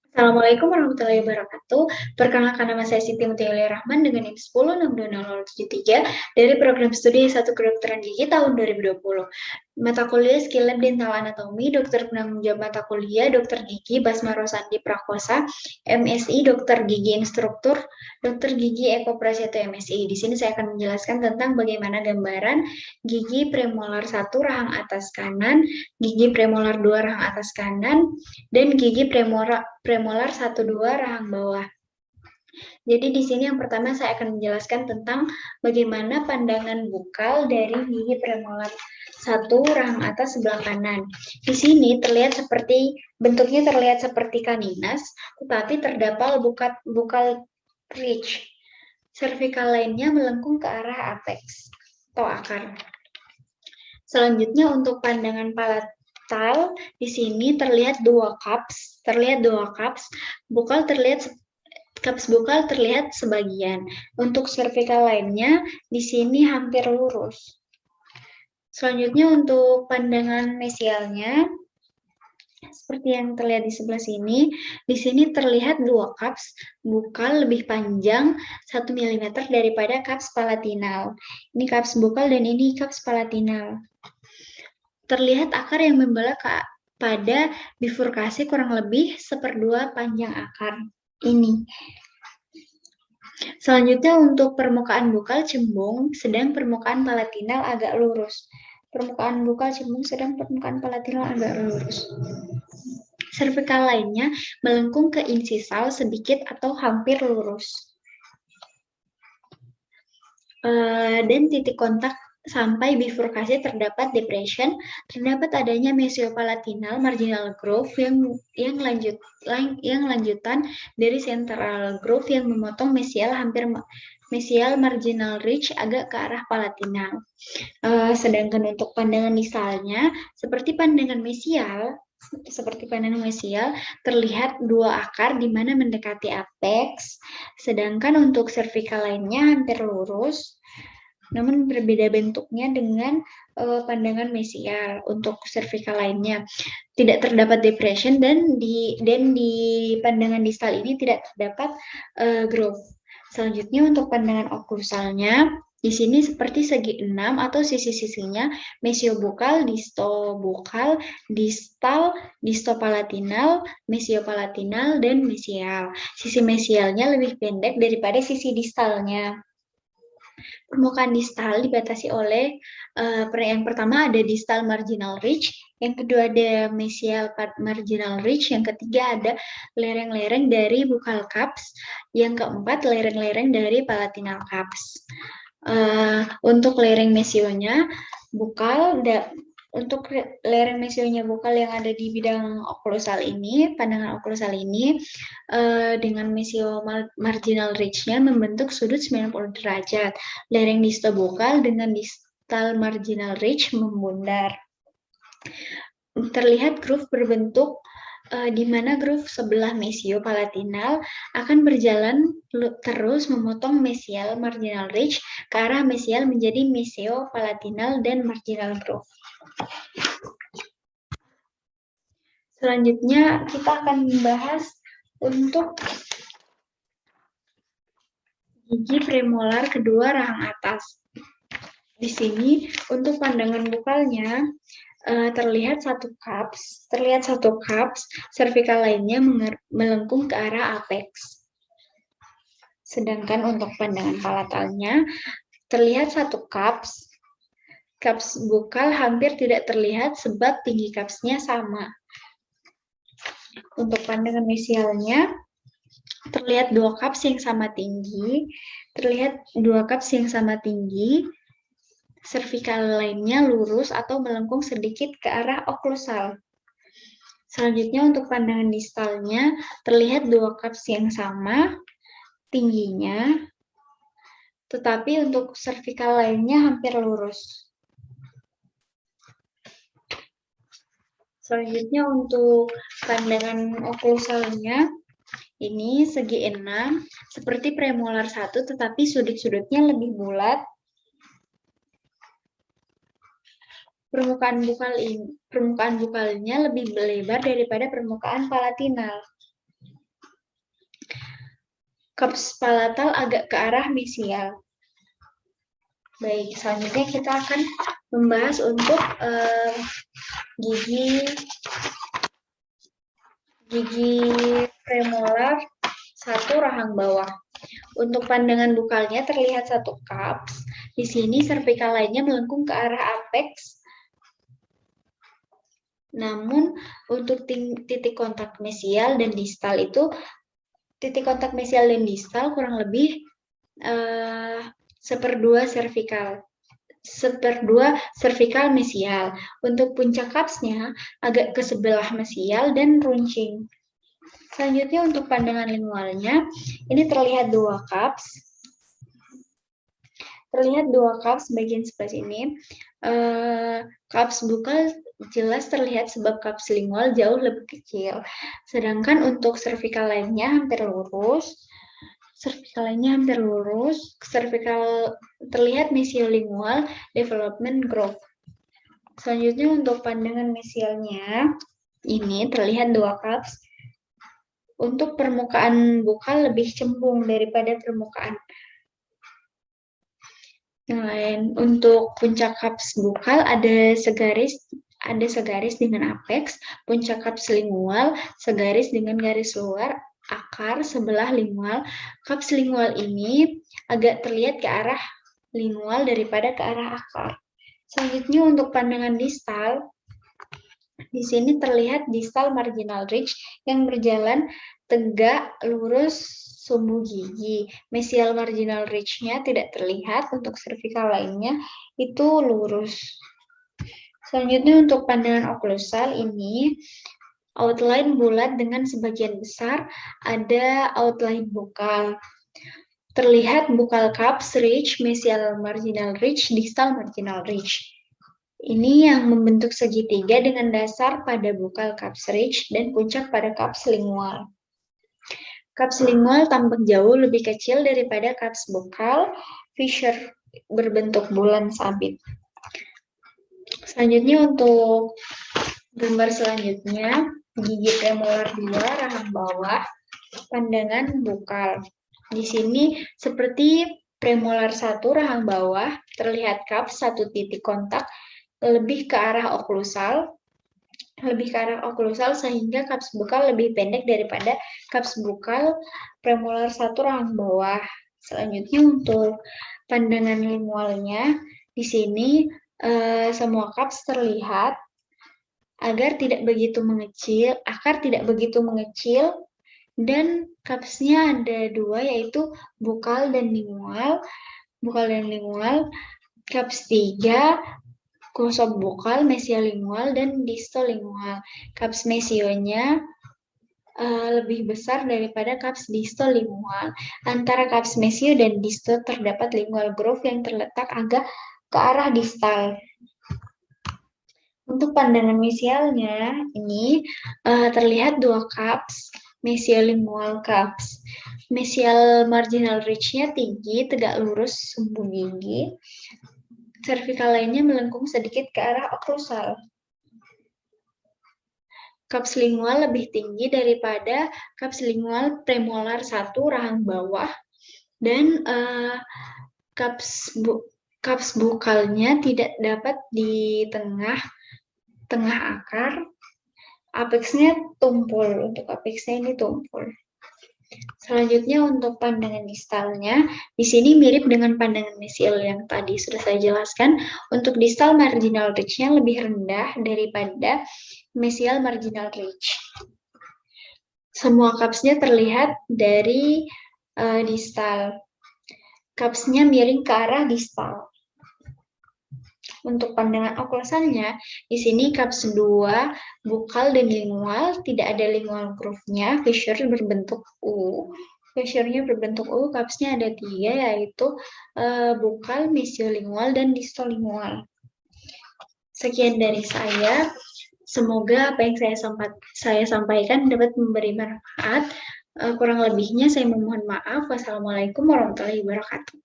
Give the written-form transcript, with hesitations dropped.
Assalamualaikum warahmatullahi wabarakatuh. Perkenalkan nama saya Siti Mutiara Rahman dengan NIM 10620073 dari program studi S1 Kedokteran Gigi tahun 2020. Mata kuliah Skill Lab Dental Anatomi, Dokter Penanggung Jawab Mata Kuliah, Dokter Gigi Basma Rosandi Prakosa, MSI Dokter Gigi Instruktur, Dokter Gigi Eko Prasetyo MSI. Di sini saya akan menjelaskan tentang bagaimana gambaran gigi premolar 1 rahang atas kanan, gigi premolar 2 rahang atas kanan, dan gigi premolar 1-2 rahang bawah. Jadi di sini yang pertama saya akan menjelaskan tentang bagaimana pandangan bukal dari gigi premolar 1 rahang atas sebelah kanan. Di sini bentuknya terlihat seperti kaninas, tetapi terdapat bukal ridge. Cervical lainnya melengkung ke arah apex atau akar. Selanjutnya untuk pandangan palatal, di sini terlihat dua cups, cups bukal terlihat sebagian. Untuk cervical lainnya di sini hampir lurus. Selanjutnya untuk pandangan mesialnya, seperti yang terlihat di sebelah sini, di sini terlihat dua cups bukal lebih panjang 1 mm daripada cups palatinal. Ini cups bukal dan ini cups palatinal. Terlihat akar yang membelah pada bifurkasi kurang lebih 1/2 panjang akar ini. Selanjutnya untuk permukaan bukal cembung, sedang permukaan palatinal agak lurus. Permukaan bukal cembung, sedang permukaan palatinal agak lurus. Cervical lainnya melengkung ke insisal sedikit atau hampir lurus. Dan titik kontak sampai bifurkasi terdapat depression, terdapat adanya mesiopalatinal marginal groove yang lanjutan dari central groove yang memotong mesial marginal ridge agak ke arah palatinal. Sedangkan untuk pandangan distalnya, seperti pandangan mesial terlihat dua akar di mana mendekati apex, sedangkan untuk cervical lainnya hampir lurus, namun berbeda bentuknya dengan pandangan mesial. Untuk cervical lainnya tidak terdapat depression dan di pandangan distal ini tidak terdapat groove. Selanjutnya untuk pandangan oklusalnya, di sini seperti segi 6 atau sisi-sisinya mesiobukal, distobukal, distal, distopalatinal, mesiopalatinal, dan mesial. Sisi mesialnya lebih pendek daripada sisi distalnya. Permukaan distal dibatasi oleh yang pertama ada distal marginal ridge, yang kedua ada mesial marginal ridge, yang ketiga ada lereng-lereng dari buccal cups, yang keempat lereng-lereng dari palatinal cups. Untuk lereng mesionya bukal untuk lereng mesionya bukal yang ada di bidang oklusal ini, pandangan oklusal ini dengan mesio marginal ridge-nya membentuk sudut 90 derajat. Lereng distobukal dengan distal marginal ridge membundar. Terlihat groove berbentuk di mana groove sebelah mesio palatinal akan berjalan terus memotong mesial marginal ridge ke arah mesial menjadi mesio palatinal dan marginal groove. Selanjutnya kita akan membahas untuk gigi premolar kedua rahang atas. Di sini untuk pandangan bukalnya terlihat satu cups, cervical lainnya melengkung ke arah apex. Sedangkan untuk pandangan palatalnya terlihat satu cups bukal hampir tidak terlihat sebab tinggi cupsnya sama. Untuk pandangan mesialnya terlihat dua cups yang sama tinggi, cervical lainnya lurus atau melengkung sedikit ke arah oklusal. Selanjutnya untuk pandangan distalnya terlihat dua cups yang sama tingginya, tetapi untuk cervical lainnya hampir lurus. Selanjutnya untuk pandangan oklusalnya, ini segi 6, seperti premolar 1, tetapi sudut-sudutnya lebih bulat. Permukaan bukalnya lebih lebar daripada permukaan palatinal. Cups palatal agak ke arah mesial. Baik, selanjutnya kita akan membahas untuk gigi premolar satu rahang bawah. Untuk pandangan bukalnya terlihat satu cups. Di sini cervical lainnya melengkung ke arah apex. Namun untuk titik kontak mesial dan distal itu, titik kontak mesial dan distal kurang lebih seperdua cervical mesial. Untuk puncak cupsnya agak ke sebelah mesial dan runcing. Selanjutnya untuk pandangan lingualnya, ini terlihat dua cups. Terlihat dua cups bagian sebelah sini. Cups bukal jelas terlihat sebab cups lingual jauh lebih kecil. Sedangkan untuk cervical lainnya hampir lurus. Cervical terlihat mesiolingual development growth. Selanjutnya untuk pandangan mesialnya, ini terlihat dua cups. Untuk permukaan bukal lebih cembung daripada permukaan yang lain. Untuk puncak cups bukal ada segaris dengan apex, puncak cups lingual segaris dengan garis luar akar sebelah lingual. Cups lingual ini agak terlihat ke arah lingual daripada ke arah akar. Selanjutnya untuk pandangan distal, di sini terlihat distal marginal ridge yang berjalan tegak lurus sumbu gigi. Mesial marginal ridge-nya tidak terlihat, untuk cervical lainnya itu lurus. Selanjutnya untuk pandangan oklusal ini outline bulat dengan sebagian besar ada outline bukal. Terlihat bukal cups ridge, mesial marginal ridge, distal marginal ridge. Ini yang membentuk segitiga dengan dasar pada bukal cups ridge dan puncak pada cups lingual. Cups lingual tampak jauh lebih kecil daripada cups bukal, fissure berbentuk bulan sabit. Selanjutnya untuk gambar selanjutnya, gigi premolar 2 rahang bawah, pandangan bukal. Di sini seperti premolar 1 rahang bawah, terlihat cups satu titik kontak lebih ke arah oklusal, sehingga cups bukal lebih pendek daripada cups bukal premolar 1 rahang bawah. Selanjutnya untuk pandangan lingualnya, di sini semua cups terlihat akar tidak begitu mengecil, dan cupsnya ada dua, yaitu bukal dan lingual. Cups 3 kosobukal, mesiolingual, dan distolingual. Cups mesionya lebih besar daripada cups distolingual. Antara cups mesio dan disto terdapat lingual groove yang terletak agak ke arah distal. Untuk pandangan mesialnya, ini terlihat dua cups, mesiolingual cups. Mesial marginal ridge-nya tinggi, tegak lurus sumbu gigi. Cervical lainnya melengkung sedikit ke arah oklusal. Cups lingual lebih tinggi daripada cups lingual premolar 1 rahang bawah, dan cups bukalnya tidak dapat di tengah akar. Apexnya tumpul, untuk apexnya ini tumpul. Selanjutnya untuk pandangan distalnya, di sini mirip dengan pandangan mesial yang tadi sudah saya jelaskan. Untuk distal marginal ridge-nya lebih rendah daripada mesial marginal ridge. Semua cupsnya terlihat dari distal. Cupsnya miring ke arah distal. Untuk pandangan oklusalnya, di sini cups 2, bukal dan lingual, tidak ada lingual groove-nya, fissure berbentuk U. Fissure-nya berbentuk U, cupsnya ada 3, yaitu bukal, mesiolingual, dan distolingual. Sekian dari saya. Semoga apa yang saya sampaikan dapat memberi manfaat. Kurang lebihnya saya memohon maaf. Wassalamualaikum warahmatullahi wabarakatuh.